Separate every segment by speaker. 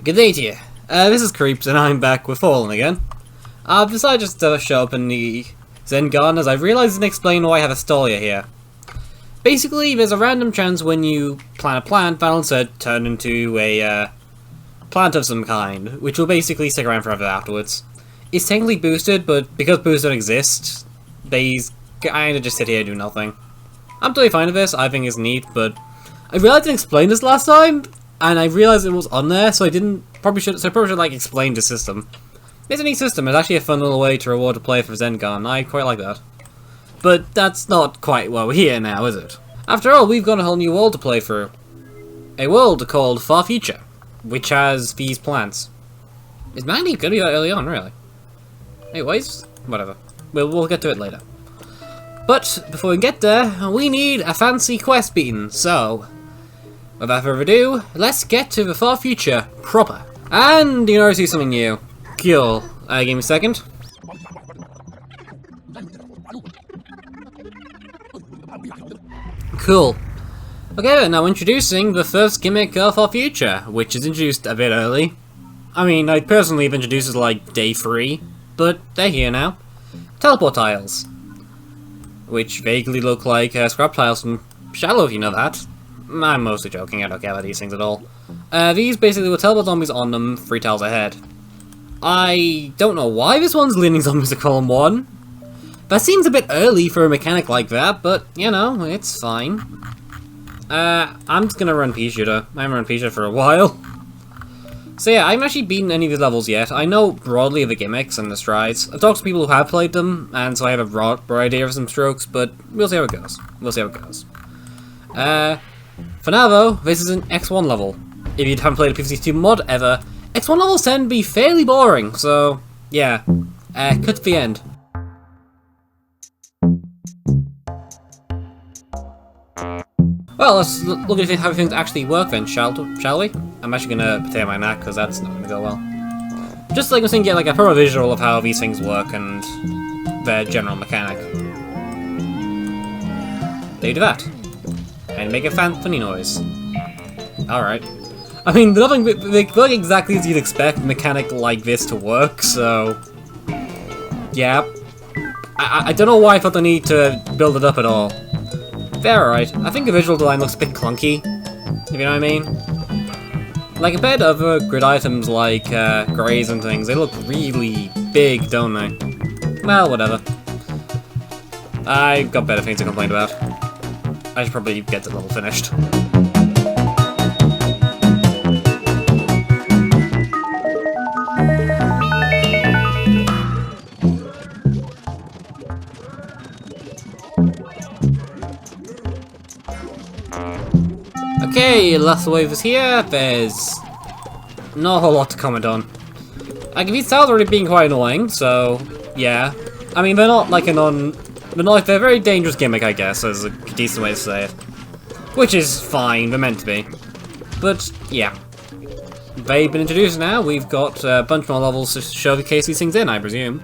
Speaker 1: Good day to you. This is Creeps, and I'm back with Fallen again. I've decided just to show up in the Zen Garden as I've realised and explained why I have Astoria here. Basically, there's a random chance when you plant a plant that'll turn into a plant of some kind, which will basically stick around forever afterwards. It's technically boosted, but because boosts don't exist, they kinda just sit here and do nothing. I'm totally fine with this, I think it's neat, but I realised I didn't explain this last time, and I realised it was on there, so I probably should like explain the system. It's a neat system. It's actually a fun little way to reward a player for Zengarn. I quite like that. But that's not quite why we're here now, is it? After all, we've got a whole new world to play through. A world called Far Future, which has these plants. Is Mandy gonna be that early on, really? Hey, whatever. We'll get to it later. But before we get there, we need a fancy quest beaten. So, without further ado, let's get to the Far Future proper. And you already see something new. Cool. Give me a second. Cool. Okay, now introducing the first gimmick of Far Future, which is introduced a bit early. I mean, I personally have introduced it like day 3, but they're here now. Teleport tiles. Which vaguely look like scrap tiles from Shallow, if you know that. I'm mostly joking, I don't care about these things at all. These basically will teleport zombies on them 3 tiles ahead. I don't know why this one's leaning zombies to column 1. That seems a bit early for a mechanic like that, but, you know, it's fine. I'm just gonna run Pea-Shooter. I haven't run Pea-Shooter for a while. So yeah, I haven't actually beaten any of these levels yet. I know broadly of the gimmicks and the strides. I've talked to people who have played them, and so I have a broad idea of some strokes, but we'll see how it goes. For now though, this is an X1 level. If you haven't played a PvC2 mod ever, X1 levels tend to be fairly boring, so yeah. Cut to the end. Well, let's look at how things actually work then, shall we? I'm actually gonna potato my knack because that's not gonna go well. Just like I was thinking, get like a proper visual of how these things work and their general mechanic. They do that. And make a funny noise. Alright. I mean, they work exactly as you'd expect a mechanic like this to work, so yeah. I don't know why I felt the need to build it up at all. They're alright. I think the visual design looks a bit clunky, if you know what I mean. Like compared to other grid items like greys and things, they look really big, don't they? Well, whatever. I've got better things to complain about. I should probably get the level finished. Okay, last wave is here. There's not a whole lot to comment on. Like, these tiles are already being quite annoying, so yeah. I mean, they're not like they're a very dangerous gimmick, I guess, is a decent way to say it. Which is fine, they're meant to be. But yeah, they've been introduced now. We've got a bunch more levels to showcase these things in, I presume.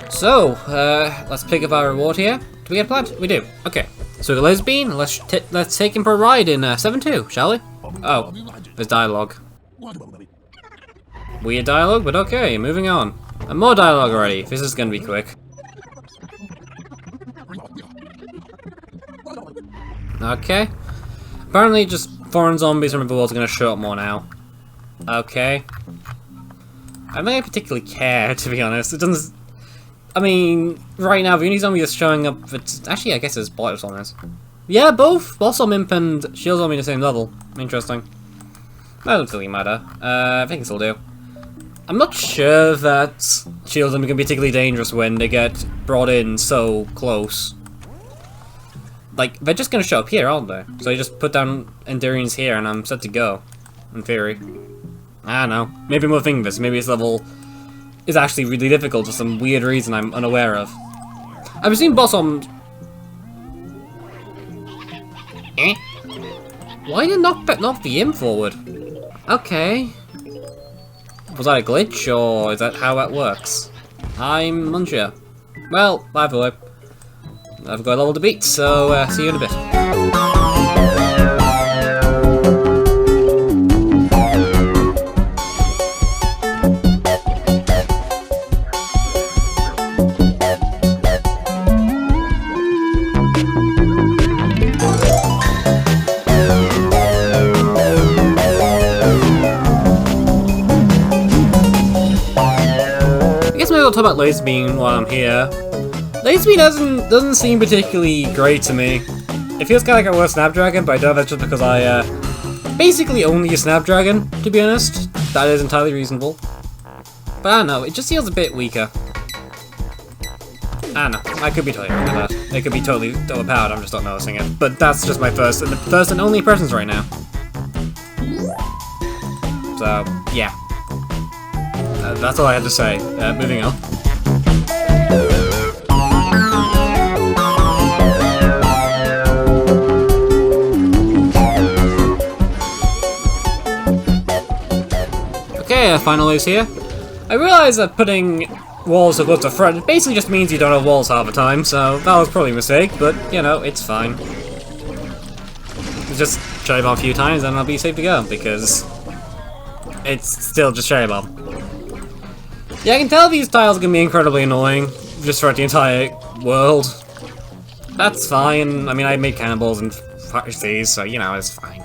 Speaker 1: So, let's pick up our reward here. Do we get a plant? We do. Okay. So the lesbian, let's take him for a ride in 7-2, shall we? Oh, there's dialogue. Weird dialogue, but okay, moving on. And more dialogue already. This is gonna be quick. Okay. Apparently just foreign zombies from the world are gonna show up more now. Okay. I don't particularly care, to be honest. It doesn't... I mean, right now the only zombie that's showing up... Actually, I guess it's Blight zombies. Yeah, both Blossom Imp and Shield Zombie in the same level. Interesting. That doesn't really matter. I think it'll do. I'm not sure that Shield Zombie can be particularly dangerous when they get brought in so close. Like, they're just gonna show up here, aren't they? So I just put down Endurians here and I'm set to go. In theory. I don't know. Maybe I'm overthinking this. Maybe this level is actually really difficult for some weird reason I'm unaware of. I've seen Blossom... Eh? Why did it knock the imp forward? Okay. Was that a glitch, or is that how that works? I'm unsure. Well, either way, I've got a level to beat, so see you in a bit. about laser beam while I'm here. Laser beam doesn't seem particularly great to me. It feels kind of like I want a Snapdragon, but I don't know if that's just because I basically only use Snapdragon, to be honest. That is entirely reasonable. But I don't know, it just feels a bit weaker. I don't know, I could be totally wrong with that. It could be totally overpowered, I'm just not noticing it. But that's just my first and only impressions right now. So, yeah. That's all I had to say. Moving on. Okay, final waves here. I realize that putting walls so close to front basically just means you don't have walls half the time, so that was probably a mistake, but, you know, it's fine. Just cherry bomb a few times and I'll be safe to go, because it's still just cherry bomb. Yeah, I can tell these tiles can be incredibly annoying, just throughout the entire world. That's fine, I mean, I made cannonballs and these, so, you know, it's fine.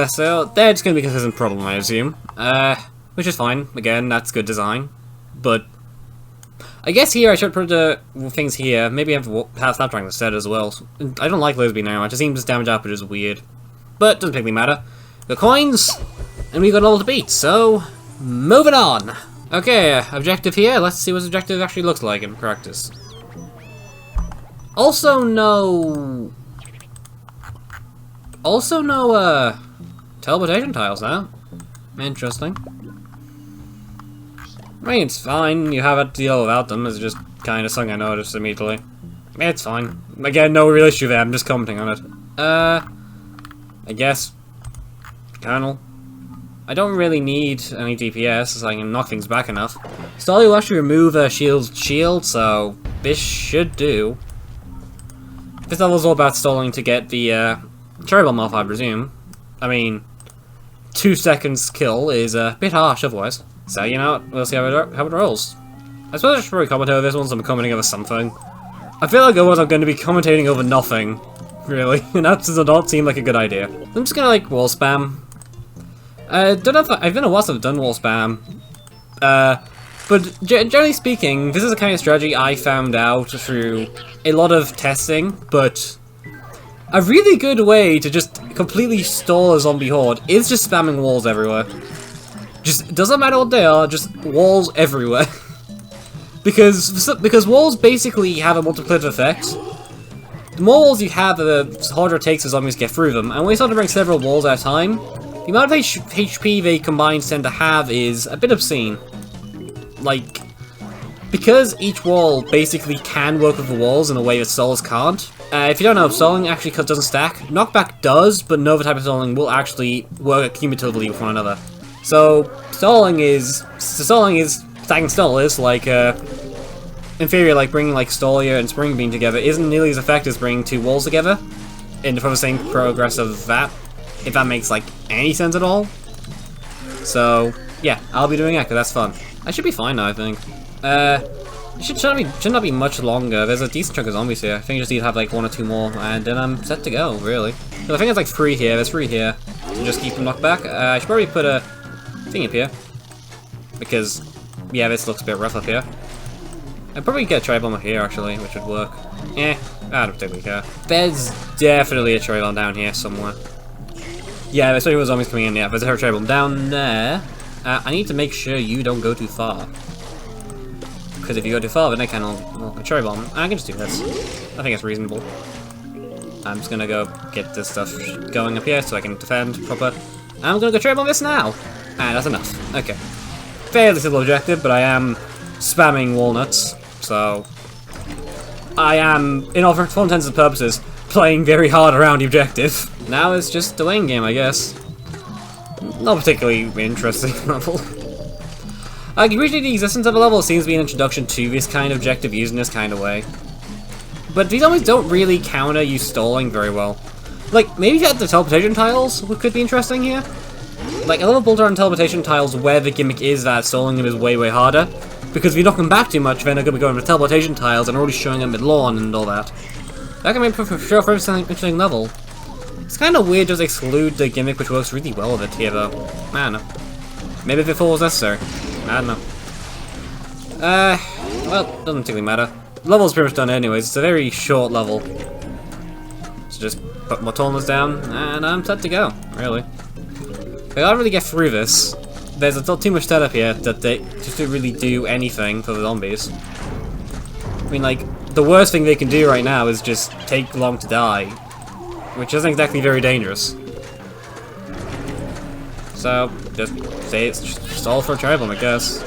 Speaker 1: So, they're just gonna be a consistent problem, I assume. Which is fine, again, that's good design. But, I guess here I should put the things here, maybe have Snapdragon instead as well. I don't like laser beam now, it just seems damage output, which is weird. But, it doesn't particularly matter. The coins, and we got all to beat, so, moving on! Okay, objective here, let's see what objective actually looks like in practice. Also no teleportation tiles now. Interesting. I mean, it's fine, you have to deal without them, it's just kind of something I noticed immediately. It's fine. Again, no real issue there, I'm just commenting on it. I guess, Colonel. I don't really need any DPS, so I can knock things back enough. Stolly will actually remove a shield, so this should do. This level's all about stalling to get the cherry bomb off, I presume. I mean, 2 seconds kill is a bit harsh otherwise. So, you know what, we'll see how it rolls. I suppose I should probably comment over this one, so I'm commenting over something. I feel like otherwise I'm going to be commentating over nothing, really, and that does not seem like a good idea. I'm just gonna, like, wall spam. Don't know if I've been a while since I've done wall spam. But generally speaking, this is a kind of strategy I found out through a lot of testing, but a really good way to just completely stall a zombie horde is just spamming walls everywhere. Just, doesn't matter what they are, just walls everywhere. because walls basically have a multiplicative effect. The more walls you have, the harder it takes for zombies to get through them, and when you start to bring several walls at a time, the amount of HP they combined tend to have is a bit obscene. Like, because each wall basically can work with the walls in a way that stalls can't. If you don't know, stalling actually doesn't stack. Knockback does, but no other type of stalling will actually work cumulatively with one another. So, stacking stallers, like, inferior, like bringing like Stolia and Spring Beam together, isn't nearly as effective as bringing 2 walls together, for the same progress of that, if that makes like any sense at all. So, yeah, I'll be doing that because that's fun. I should be fine now, I think. It should not be much longer. There's a decent chunk of zombies here. I think I just need to have like 1 or 2 more, and then I'm set to go, really. So I think there's like 3 here, there's 3 here. So just keep them knocked back. I should probably put a thing up here. Because, yeah, this looks a bit rough up here. I'd probably get a cherry bomb up here, actually, which would work. I don't particularly care. There's definitely a cherry bomb down here somewhere. Yeah, there's certainly zombies coming in, yeah. There's a cherry bomb down there. I need to make sure you don't go too far. Because if you go too far, then I can a cherry bomb. I can just do this. I think it's reasonable. I'm just gonna go get this stuff going up here so I can defend proper. I'm gonna go cherry bomb this now! That's enough. Okay. Fairly simple objective, but I am spamming walnuts, so I am, in all intents and purposes, playing very hard around the objective. Now it's just the lane game, I guess. Not particularly interesting level. Usually the existence of a level seems to be an introduction to this kind of objective used in this kind of way. But these always don't really counter you stalling very well. Like, maybe if you had the teleportation tiles, which could be interesting here. Like, a level built around teleportation tiles where the gimmick is that stalling them is way, way harder. Because if you knock them back too much, then they're going to be going with teleportation tiles and already showing them mid-lawn and all that. That can make for sure for an interesting level. It's kind of weird to just exclude the gimmick which works really well with it here, though. I don't know. Maybe if it was necessary. I don't know. Well, doesn't particularly matter. The level's pretty much done anyways, it's a very short level. So just put my tallness down, and I'm set to go, really. If I can't really get through this, there's still too much setup here that they just don't really do anything for the zombies. I mean, like, the worst thing they can do right now is just take long to die, which isn't exactly very dangerous. So, just say it's just all for a try bomb, I guess.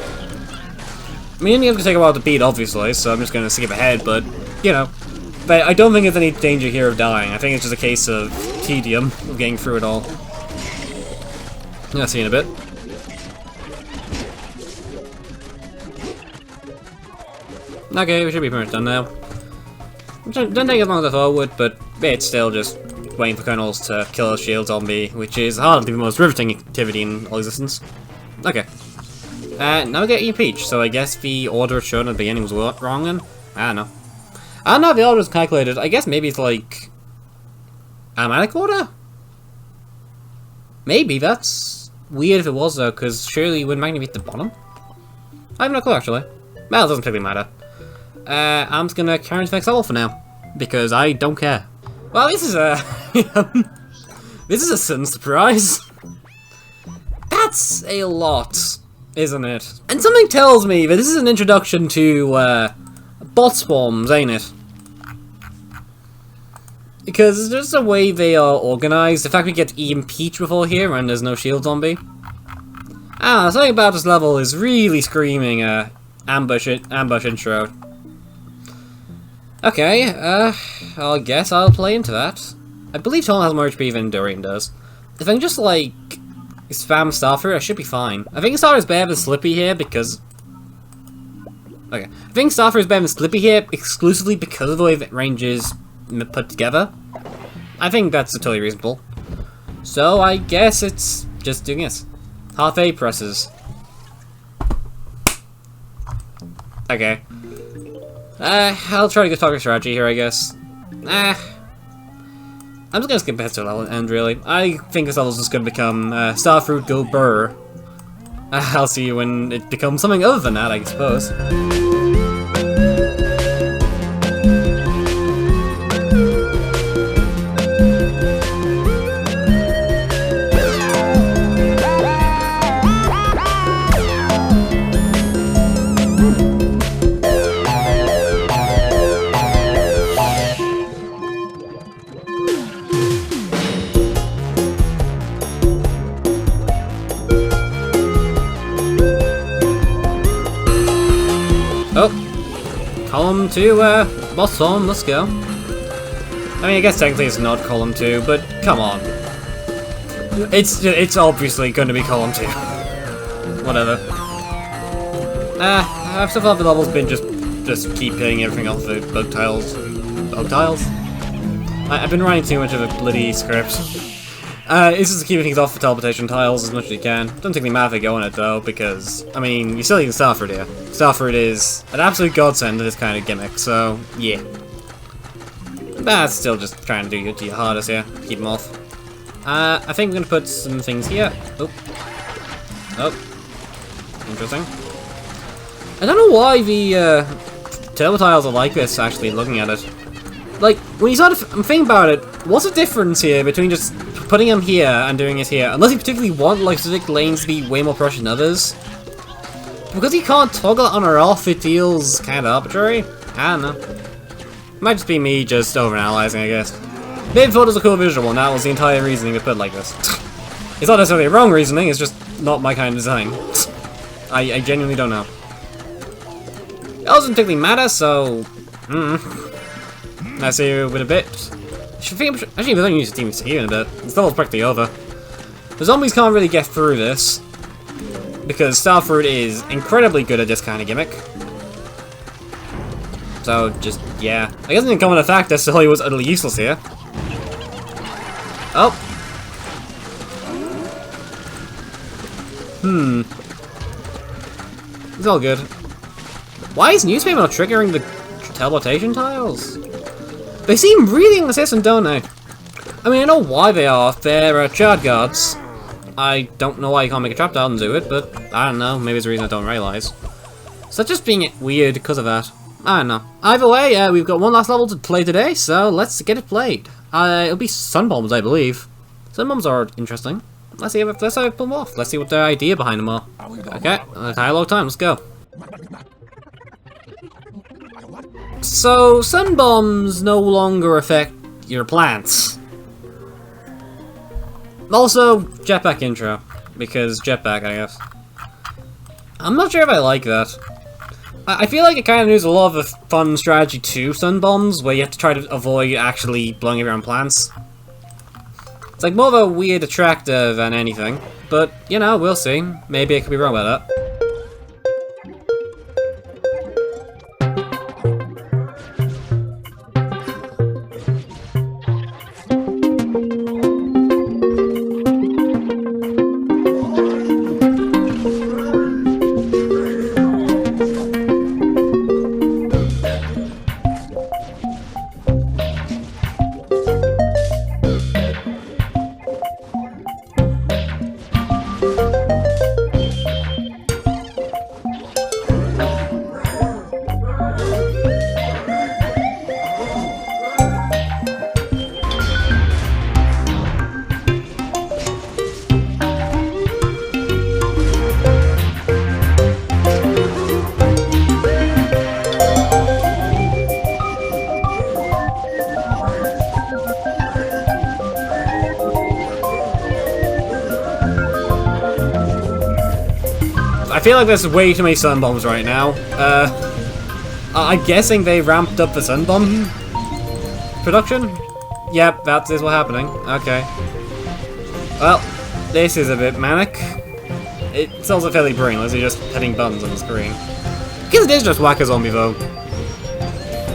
Speaker 1: I mean, it's gonna take a while to beat, obviously, so I'm just gonna skip ahead, but, you know. But I don't think there's any danger here of dying. I think it's just a case of tedium of getting through it all. I'll see you in a bit. Okay, we should be pretty much done now. Don't take as long as I thought it would, but it's still just waiting for Colonels to kill a shield zombie, which is hardly the most riveting activity in all existence. Okay. Now we get Peach, so I guess the order shown at the beginning was wrong then? I don't know. I don't know if the order is calculated. I guess maybe it's like... automatic order? Maybe, that's weird if it was though, because surely you wouldn't be at the bottom? I have no clue actually. Well, it doesn't particularly matter. I'm just gonna carry into the next level for now, because I don't care. Well, this is a... this is a sudden surprise. That's a lot, isn't it? And something tells me that this is an introduction to, bot swarms, ain't it? Because it's just the way they are organized. The fact we get Peach before here and there's no shield zombie. Something about this level is really screaming, ambush intro. Okay, I guess I'll play into that. I believe Tom has more HP than Dorian does. If I can just, like, spam Starfruit, I should be fine. I think Starfruit is better than Slippy here because... Okay. I think Starfruit is better than Slippy here exclusively because of the way that range is put together. I think that's totally reasonable. So I guess it's just doing this. Half A presses. Okay. I'll try to go talk strategy here, I guess. I'm just gonna skip past the level end, really. I think this level's just gonna become Starfruit Go Burr. I'll see you when it becomes something other than that, I suppose. Column 2, bottom, let's go. I mean, I guess technically it's not column 2, but come on. It's obviously going to be column 2. Whatever. I've so far the level's been just keep hitting everything off the bug tiles. Bug tiles? I've been writing too much of a bloody script. It's just keeping things off the teleportation tiles as much as you can. Doesn't take me mad if they go on it though, because, I mean, you're still using Starfruit here. Starfruit is an absolute godsend to this kind of gimmick, so, yeah. But still just trying to do your hardest here, keep them off. I think we're gonna put some things here. Oh. Interesting. I don't know why the, turbo tiles are like this, actually, looking at it. Like, when you sort of think about it, what's the difference here between just putting them here and doing it here? Unless you particularly want, like, specific lanes to be way more precious than others. Because you can't toggle it on or off, it feels kind of arbitrary. I don't know. Might just be me just overanalyzing, I guess. Maybe thought it was a cool visual, and that was the entire reasoning to put it like this. It's not necessarily wrong reasoning, it's just not my kind of design. I genuinely don't know. It doesn't particularly matter, so... I'll see you in a bit. Actually, we don't use the team see you in a bit. This level's practically over. The zombies can't really get through this, because Starfruit is incredibly good at this kind of gimmick. So, just, yeah. I guess it didn't come into fact that Sully was utterly useless here. Oh. It's all good. Why is newspaper not triggering the teleportation tiles? They seem really inconsistent, don't they? I mean, I know why they are. They're charge guards. I don't know why you can't make a trap tile and do it, but I don't know. Maybe it's a reason I don't realize. So just being weird because of that. I don't know. Either way, we've got one last level to play today, so let's get it played. It'll be Sunbombs, I believe. Sunbombs are interesting. Let's see if let's pull them off. Let's see what their idea behind them are. Okay, hello time, let's go. So, Sunbombs no longer affect your plants. Also, jetpack intro. Because jetpack, I guess. I'm not sure if I like that. I feel like it kind of needs a lot of a fun strategy to Sunbombs, where you have to try to avoid actually blowing up your own plants. It's like more of a weird attractor than anything. But, you know, we'll see. Maybe I could be wrong about that. I feel like there's way too many Sunbombs right now. I'm guessing they ramped up the Sunbomb production? Yep, that is what's happening. Okay. Well, this is a bit manic. It's also fairly brainless, you're just hitting buttons on the screen. I guess it is just whack a zombie though.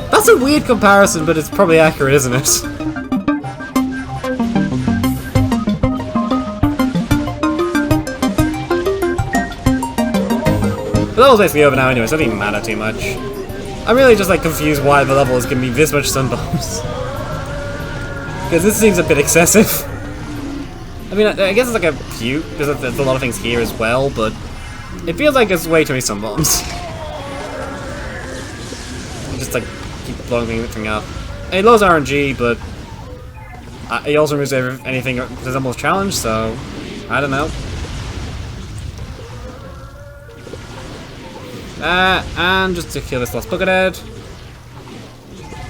Speaker 1: That's a weird comparison, but it's probably accurate, isn't it? The level's basically over now anyway, so it doesn't even matter too much. I'm really just like confused why the level is gonna be this much Sunbombs. Because this seems a bit excessive. I mean, I guess it's like a few, because there's a lot of things here as well, but it feels like there's way too many Sunbombs. You just like keep blowing everything up. It lowers RNG, but it also removes anything that resembles challenge, so I don't know. And just to kill this last buckethead.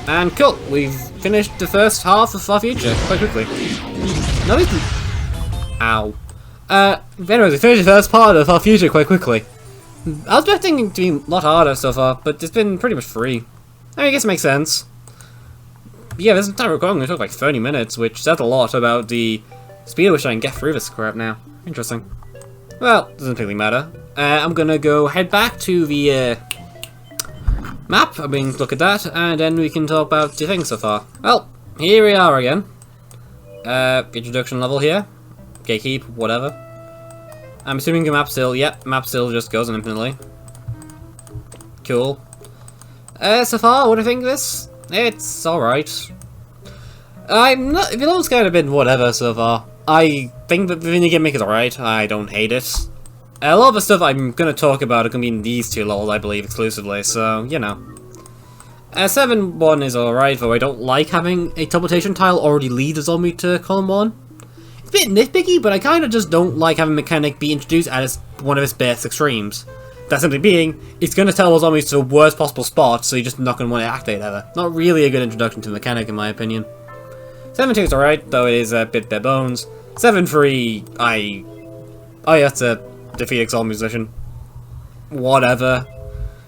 Speaker 1: And cool, we've finished the first half of Far Future quite quickly. No, ow. Anyways, we finished the first part of Far Future quite quickly. I was expecting it to be a lot harder so far, but it's been pretty much free. I mean, I guess it makes sense. Yeah, this entire recording took like 30 minutes, which says a lot about the speed at which I can get through this crap now. Interesting. Well, doesn't really matter. I'm gonna go head back to the map. I mean, look at that, and then we can talk about the things so far. Well, here we are again. Introduction level here. Gatekeep, whatever. I'm assuming the map still. Yep, map still just goes on infinitely. Cool. So far, what do you think of this? It's alright. I'm not. The level's kind of been whatever so far. I think that the mini gimmick is alright. I don't hate it. A lot of the stuff I'm going to talk about are going to be in these two levels, I believe, exclusively, so, you know. 7-1 is alright, though I don't like having a teleportation tile already lead the zombie to column 1. It's a bit nitpicky, but I kind of just don't like having a mechanic be introduced at one of its best extremes. That simply being, it's going to teleport zombies to the worst possible spot, so you're just not going to want to activate ever. Not really a good introduction to the mechanic, in my opinion. 7-2 is alright, though it is a bit bare bones. 7-3, oh yeah, that's a defeat Exalt musician. Whatever.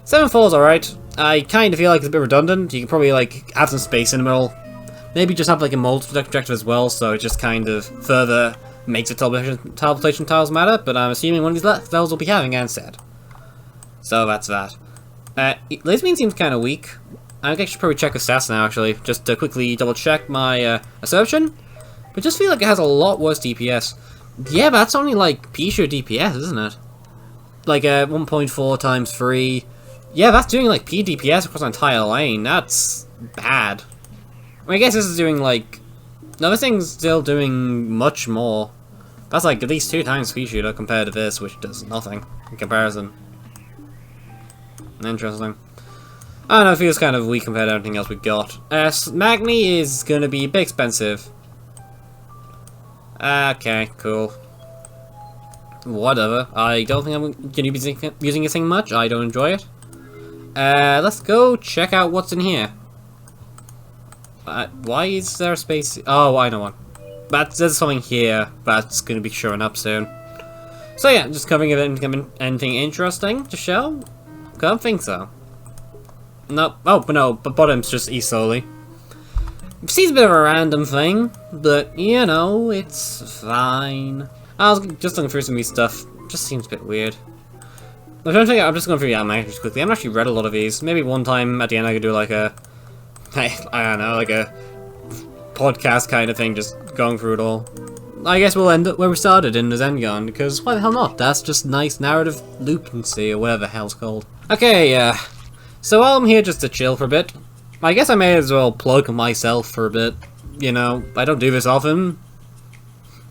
Speaker 1: 7-4 is alright. I kind of feel like it's a bit redundant. You can probably like add some space in the middle. Maybe just have like a mold projector as well, so it just kind of further makes the teleportation tiles matter, but I'm assuming one of these levels will be having instead. So that's that. Laserbeam seems kind of weak. I think I should probably check the stats now, actually, just to quickly double check my assertion. But just feel like it has a lot worse DPS. Yeah, but that's only like pure DPS, isn't it? Like 1.4 times 3. Yeah, that's doing like P DPS across an entire lane. That's bad. I mean, I guess this is doing like... No, this thing's still doing much more. That's like at least 2 times speed shooter compared to this, which does nothing in comparison. Interesting. I don't know, it feels kind of weak compared to everything else we got. Magni is gonna be a bit expensive. Okay, cool. Whatever. I don't think I'm gonna be using this thing much. I don't enjoy it. Let's go check out what's in here. Why is there a space? Oh, I know one. But there's something here that's gonna be showing up soon. So yeah, just covering anything interesting to show? Don't think so. No, oh, but no, but bottom's just East solely. It seems a bit of a random thing, but, you know, it's fine. I was just looking through some of these stuff. Just seems a bit weird. I'm just going through the animations quickly. I haven't actually read a lot of these. Maybe one time at the end I could do like a... I don't know, like a podcast kind of thing, just going through it all. I guess we'll end up where we started in the Zengon, because why the hell not? That's just nice narrative loopancy, or whatever the hell's called. Okay, so while I'm here just to chill for a bit, I guess I may as well plug myself for a bit. You know, I don't do this often.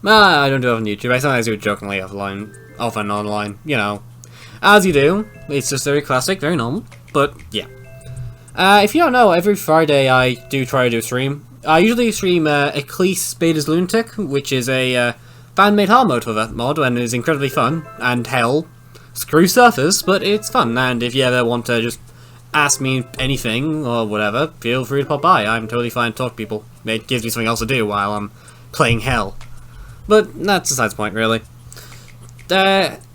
Speaker 1: I don't do it on YouTube. I sometimes do it jokingly off and online, you know. As you do. It's just very classic, very normal. But, yeah. If you don't know, every Friday I do try to do a stream. I usually stream Ecclese Beta's Lunatic, which is a fan-made hard mode for that mod, and is incredibly fun. And hell, screw surfers, but it's fun. And if you ever want to just ask me anything, or whatever, feel free to pop by. I'm totally fine to talk to people. It gives me something else to do while I'm playing hell. But that's besides the point, really.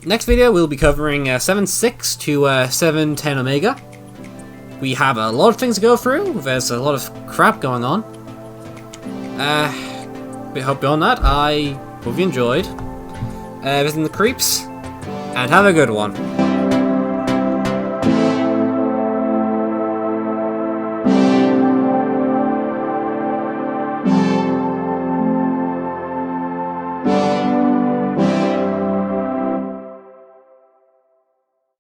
Speaker 1: Next video, we'll be covering 7.6 to 7.10 Omega. We have a lot of things to go through. There's a lot of crap going on. We hope beyond that, I hope you enjoyed visiting the creeps, and have a good one.